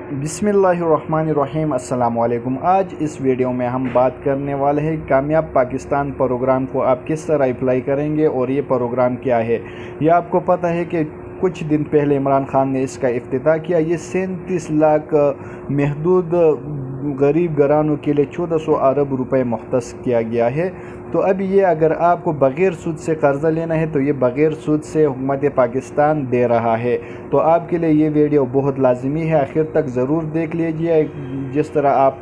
बिस्मिल्लाहिर्रहमानिर्रहीम। अस्सलाम वालेकुम। आज इस वीडियो में हम बात करने वाले हैं कामयाब पाकिस्तान प्रोग्राम को आप किस तरह अप्लाई करेंगे और ये प्रोग्राम क्या है। ये आपको पता है कि कुछ दिन पहले इमरान खान ने इसका इफ्तिताह किया। ये 37 लाख महदूद गरीब घरानों के लिए 1400 अरब रुपए मुख्तस किया गया है। तो अब ये अगर आपको बग़ैर सूद से कर्ज़ा लेना है तो ये बग़ैर सूद से हुकूमत पाकिस्तान दे रहा है। तो आपके लिए ये वीडियो बहुत लाजमी है, आखिर तक ज़रूर देख लीजिए। जिस तरह आप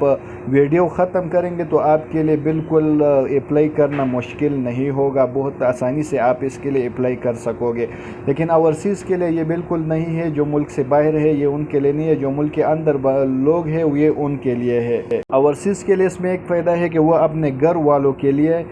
वीडियो ख़त्म करेंगे तो आपके लिए बिल्कुल अप्लाई करना मुश्किल नहीं होगा, बहुत आसानी से आप इसके लिए अप्लाई कर सकोगे। लेकिन ओवरसीज़ के लिए ये बिल्कुल नहीं है, जो मुल्क से बाहर है ये उनके लिए नहीं है, जो मुल्क के अंदर लोग हैं ये उनके लिए है। ओवरसीज़ के लिए इसमें एक फ़ायदा है कि वह अपने घर वालों के लिए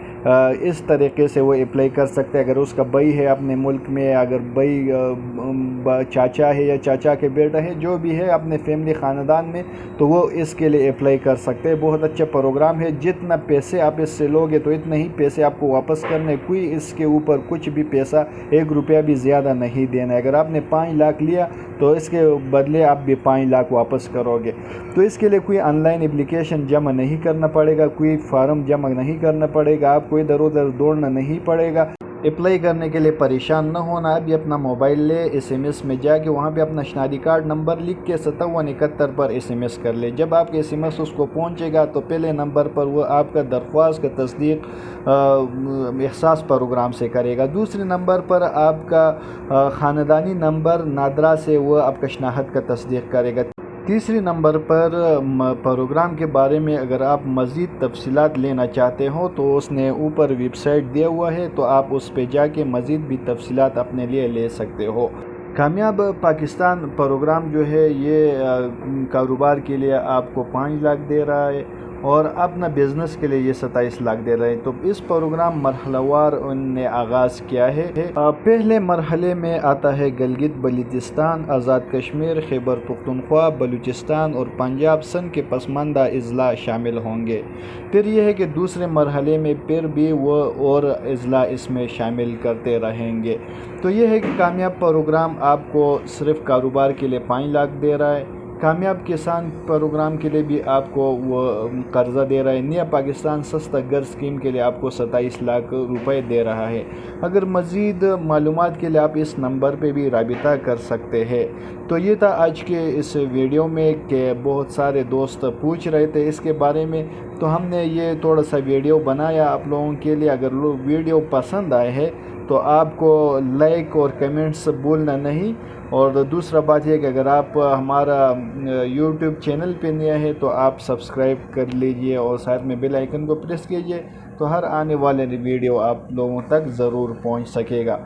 इस तरीके से वो अप्लाई कर सकते हैं। अगर उसका भाई है अपने मुल्क में, अगर भाई चाचा है या चाचा के बेटा है, जो भी है अपने फैमिली ख़ानदान में, तो वो इसके लिए अप्लाई कर सकते हैं। बहुत अच्छा प्रोग्राम है। जितना पैसे आप इससे लोगे तो इतने ही पैसे आपको वापस करने, कोई इसके ऊपर कुछ भी पैसा 1 रुपया भी ज़्यादा नहीं देना है। अगर आपने 5 लाख लिया तो इसके बदले आप भी 5 लाख वापस करोगे। तो इसके लिए कोई ऑनलाइन एप्लीकेशन जमा नहीं करना पड़ेगा, कोई फार्म जमा नहीं करना पड़ेगा, आपको इधर उधर दौड़ना नहीं पड़ेगा। अप्लाई करने के लिए परेशान न होना। अभी अपना मोबाइल ले, SMS में जाके वहाँ पे अपना शनाख्ती कार्ड नंबर लिख के 5771 पर SMS कर ले। जब आपके SMS उसको पहुँचेगा तो पहले नंबर पर वो आपका दरख्वास्त का तस्दीक एहसास प्रोग्राम से करेगा। दूसरे नंबर पर आपका ख़ानदानी नंबर नादरा से वो आपका शनाख्त का तस्दीक करेगा। तीसरे नंबर पर प्रोग्राम के बारे में अगर आप मज़ीद तफसीलात लेना चाहते हो तो उसने ऊपर वेबसाइट दिया हुआ है, तो आप उस पर जाके मज़ीद भी तफसीलात अपने लिए ले सकते हो। कामयाब पाकिस्तान प्रोग्राम जो है ये कारोबार के लिए आपको 5 लाख दे रहा है और अपना बिज़नेस के लिए ये 27 लाख दे रहे हैं। तो इस प्रोग्राम मरहलावार उनने आगाज़ किया है। पहले मरहले में आता है गिलगित बल्तिस्तान, आज़ाद कश्मीर, खैबर पख्तूनख्वा, बलूचिस्तान और पंजाब सन के पसमानदा अज़ला शामिल होंगे। फिर यह है कि दूसरे मरहले में फिर भी वो और अज़ला इसमें शामिल करते रहेंगे। तो यह है कि कामयाब प्रोग्राम आपको सिर्फ कारोबार के लिए 5 लाख दे रहा है। कामयाब किसान प्रोग्राम के लिए भी आपको वो कर्ज़ा दे रहा है। नया पाकिस्तान सस्ता घर स्कीम के लिए आपको 27 लाख रुपए दे रहा है। अगर मज़ीद मालूमात के लिए आप इस नंबर पे भी राबिता कर सकते हैं। तो ये था आज के इस वीडियो में कि बहुत सारे दोस्त पूछ रहे थे इसके बारे में, तो हमने ये थोड़ा सा वीडियो बनाया आप लोगों के लिए। अगर वीडियो पसंद आए हैं तो आपको लाइक और कमेंट्स बोलना नहीं। और दूसरा बात यह कि अगर आप हमारा YouTube चैनल पे नया है तो आप सब्सक्राइब कर लीजिए और साथ में बेल आइकन को प्रेस कीजिए, तो हर आने वाले वीडियो आप लोगों तक ज़रूर पहुंच सकेगा।